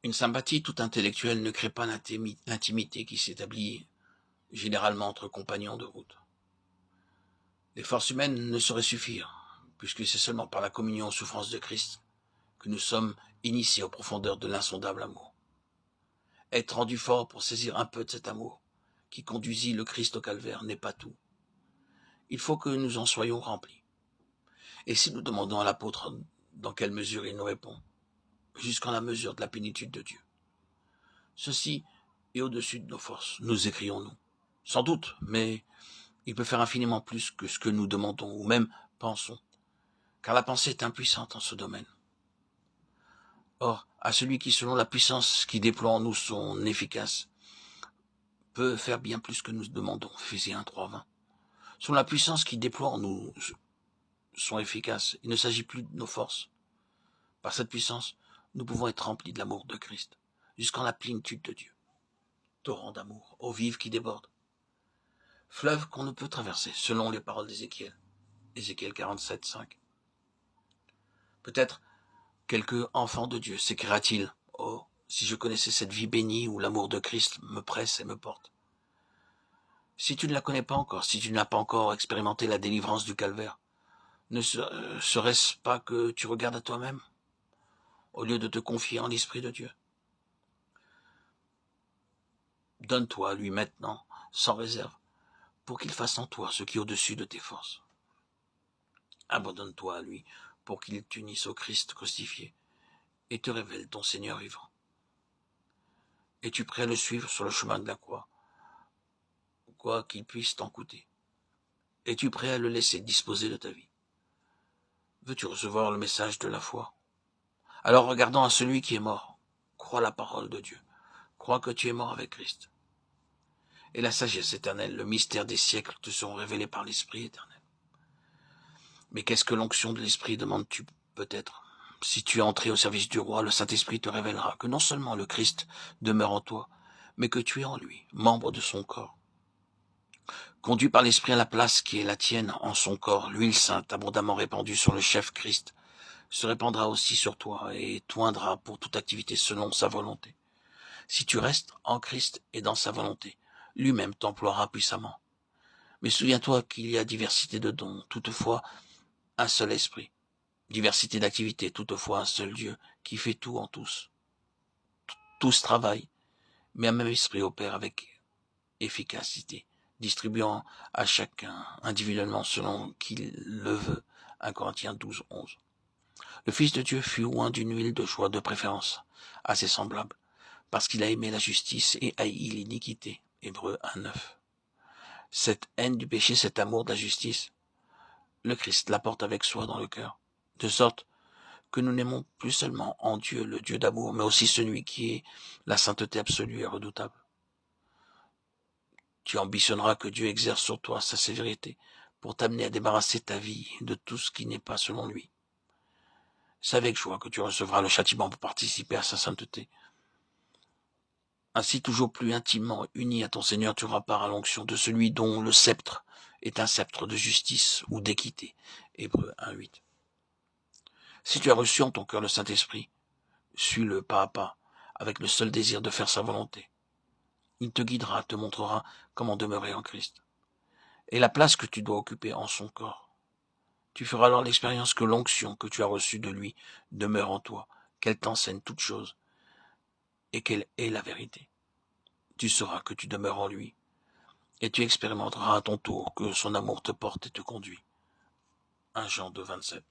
Une sympathie toute intellectuelle ne crée pas l'intimité qui s'établit généralement entre compagnons de route. Les forces humaines ne sauraient suffire, puisque c'est seulement par la communion aux souffrances de Christ que nous sommes initiés aux profondeurs de l'insondable amour. Être rendu fort pour saisir un peu de cet amour qui conduisit le Christ au calvaire n'est pas tout. Il faut que nous en soyons remplis. Et si nous demandons à l'apôtre dans quelle mesure il nous répond, jusqu'en la mesure de la plénitude de Dieu. Ceci est au-dessus de nos forces, nous écrions-nous. Sans doute, mais il peut faire infiniment plus que ce que nous demandons ou même pensons, car la pensée est impuissante en ce domaine. Or, à celui qui, selon la puissance qui déploie en nous son efficace, peut faire bien plus que nous demandons. Ephésiens 3:20. Selon la puissance qui déploie en nous son efficace, il ne s'agit plus de nos forces. Par cette puissance, nous pouvons être remplis de l'amour de Christ, jusqu'en la plénitude de Dieu. Torrent d'amour, eau vive qui déborde. Fleuve qu'on ne peut traverser, selon les paroles d'Ézéchiel. Ézéchiel 47:5. Peut-être quelque enfant de Dieu s'écriera-t-il, « Oh, si je connaissais cette vie bénie où l'amour de Christ me presse et me porte. » Si tu ne la connais pas encore, si tu n'as pas encore expérimenté la délivrance du calvaire, ne serait-ce pas que tu regardes à toi-même, au lieu de te confier en l'Esprit de Dieu? Donne-toi à lui maintenant, sans réserve, pour qu'il fasse en toi ce qui est au-dessus de tes forces. Abandonne-toi à lui, pour qu'il t'unisse au Christ crucifié, et te révèle ton Seigneur vivant. Es-tu prêt à le suivre sur le chemin de la croix, quoi qu'il puisse t'en coûter? Es-tu prêt à le laisser disposer de ta vie? Veux-tu recevoir le message de la foi? Alors regardons à celui qui est mort. Crois la parole de Dieu. Crois que tu es mort avec Christ. Et la sagesse éternelle, le mystère des siècles te seront révélés par l'Esprit éternel. Mais qu'est-ce que l'onction de l'Esprit, demandes-tu peut-être? Si tu es entré au service du roi, le Saint-Esprit te révélera que non seulement le Christ demeure en toi, mais que tu es en lui, membre de son corps. Conduit par l'Esprit à la place qui est la tienne en son corps, l'huile sainte abondamment répandue sur le chef Christ se répandra aussi sur toi et t'oindra pour toute activité selon sa volonté. Si tu restes en Christ et dans sa volonté, lui-même t'emploiera puissamment. Mais souviens-toi qu'il y a diversité de dons, toutefois un seul esprit. Diversité d'activités, toutefois un seul Dieu, qui fait tout en tous. Tous travaillent, mais un même esprit opère avec efficacité, distribuant à chacun individuellement selon qu'il le veut. 1 Corinthiens 12:11. Le Fils de Dieu fut oint d'une huile de joie de préférence, assez semblable, parce qu'il a aimé la justice et haï l'iniquité. Hébreux 1:9. Cette haine du péché, cet amour de la justice, le Christ l'apporte avec soi dans le cœur, de sorte que nous n'aimons plus seulement en Dieu le Dieu d'amour, mais aussi celui qui est la sainteté absolue et redoutable. Tu ambitionneras que Dieu exerce sur toi sa sévérité pour t'amener à débarrasser ta vie de tout ce qui n'est pas selon lui. C'est avec joie que tu recevras le châtiment pour participer à sa sainteté. Ainsi, toujours plus intimement uni à ton Seigneur, tu auras part à l'onction de celui dont le sceptre est un sceptre de justice ou d'équité. Hébreux 1:8. Si tu as reçu en ton cœur le Saint-Esprit, suis-le pas à pas, avec le seul désir de faire sa volonté. Il te guidera, te montrera comment demeurer en Christ. Et la place que tu dois occuper en son corps. Tu feras alors l'expérience que l'onction que tu as reçue de lui demeure en toi, qu'elle t'enseigne toutes choses, et qu'elle est la vérité. Tu sauras que tu demeures en lui, et tu expérimenteras à ton tour que son amour te porte et te conduit. 1 Jean 2:27.